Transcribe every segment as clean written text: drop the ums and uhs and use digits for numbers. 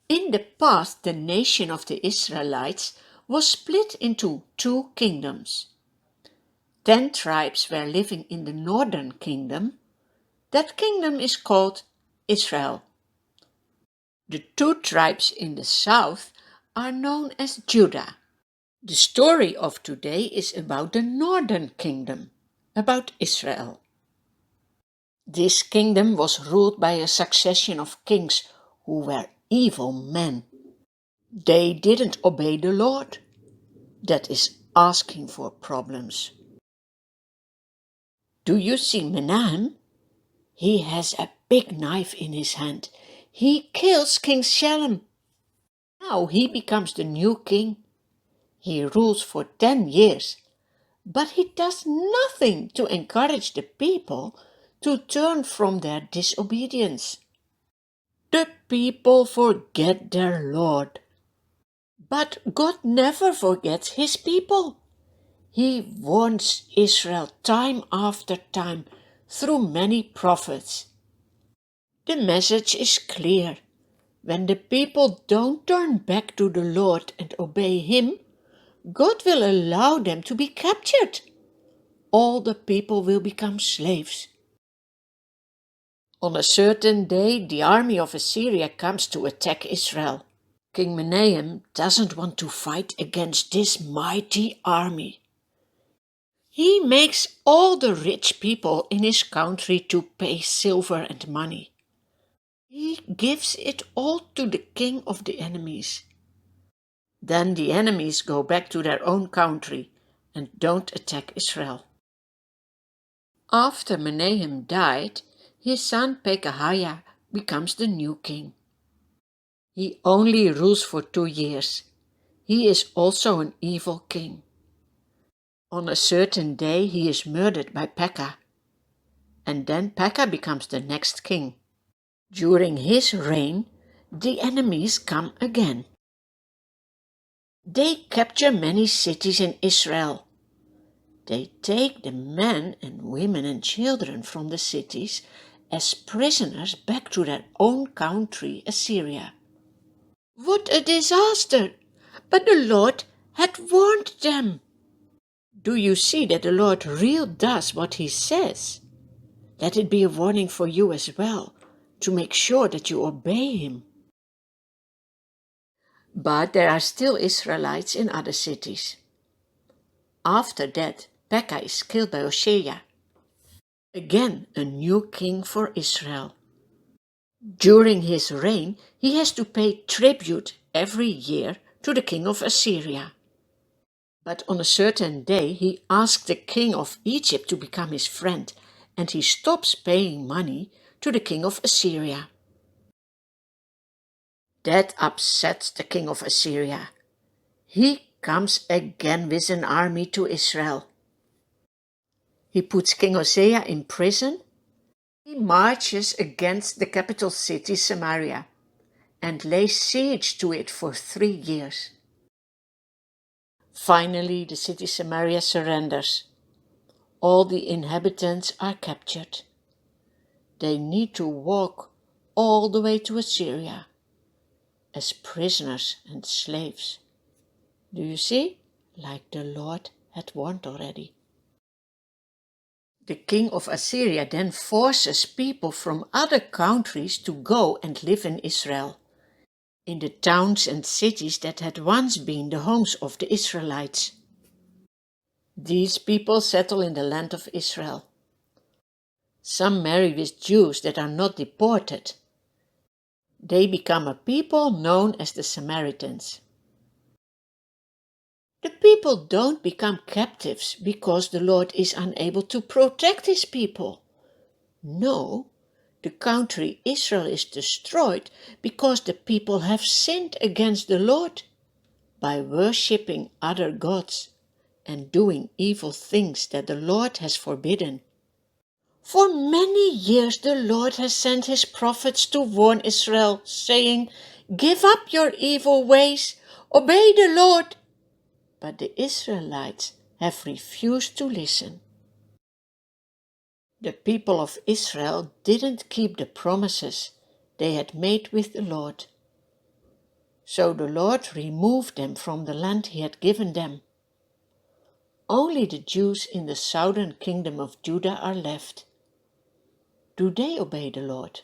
In the past, the nation of the Israelites was split into two kingdoms. 10 tribes were living in the northern kingdom. That kingdom is called Israel. The 2 tribes in the south are known as Judah. The story of today is about the northern kingdom, about Israel. This kingdom was ruled by a succession of kings who were evil men. They didn't obey the Lord. That is asking for problems. Do you see Menahem? He has a big knife in his hand. He kills King Shalom. Now he becomes the new king. He rules for 10 years, but he does nothing to encourage the people to turn from their disobedience. The people forget their Lord. But God never forgets his people. He warns Israel time after time through many prophets. The message is clear. When the people don't turn back to the Lord and obey him, God will allow them to be captured. All the people will become slaves. On a certain day, the army of Assyria comes to attack Israel. King Menahem doesn't want to fight against this mighty army. He makes all the rich people in his country to pay silver and money. He gives it all to the king of the enemies. Then the enemies go back to their own country and don't attack Israel. After Menahem died, his son Pekahiah becomes the new king. He only rules for 2 years. He is also an evil king. On a certain day he is murdered by Pekah, and then Pekah becomes the next king. During his reign, the enemies come again. They capture many cities in Israel. They take the men and women and children from the cities as prisoners back to their own country, Assyria. What a disaster! But the Lord had warned them. Do you see that the Lord really does what he says? Let it be a warning for you as well, to make sure that you obey him. But there are still Israelites in other cities. After that, Pekah is killed by Hosea. Again, a new king for Israel. During his reign, he has to pay tribute every year to the king of Assyria. But on a certain day, he asks the king of Egypt to become his friend, and he stops paying money to the king of Assyria. That upsets the king of Assyria. He comes again with an army to Israel. He puts King Hosea in prison. He marches against the capital city Samaria and lays siege to it for 3 years. Finally, the city Samaria surrenders. All the inhabitants are captured. They need to walk all the way to Assyria as prisoners and slaves. Do you see? Like the Lord had warned already. The king of Assyria then forces people from other countries to go and live in Israel, in the towns and cities that had once been the homes of the Israelites. These people settle in the land of Israel. Some marry with Jews that are not deported. They become a people known as the Samaritans. The people don't become captives because the Lord is unable to protect his people. No, the country Israel is destroyed because the people have sinned against the Lord by worshipping other gods and doing evil things that the Lord has forbidden. For many years the Lord has sent his prophets to warn Israel, saying, "Give up your evil ways, obey the Lord." But the Israelites have refused to listen. The people of Israel didn't keep the promises they had made with the Lord. So the Lord removed them from the land he had given them. Only the Jews in the southern kingdom of Judah are left. Do they obey the Lord?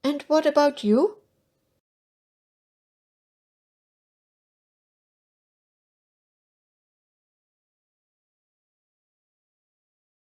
And what about you?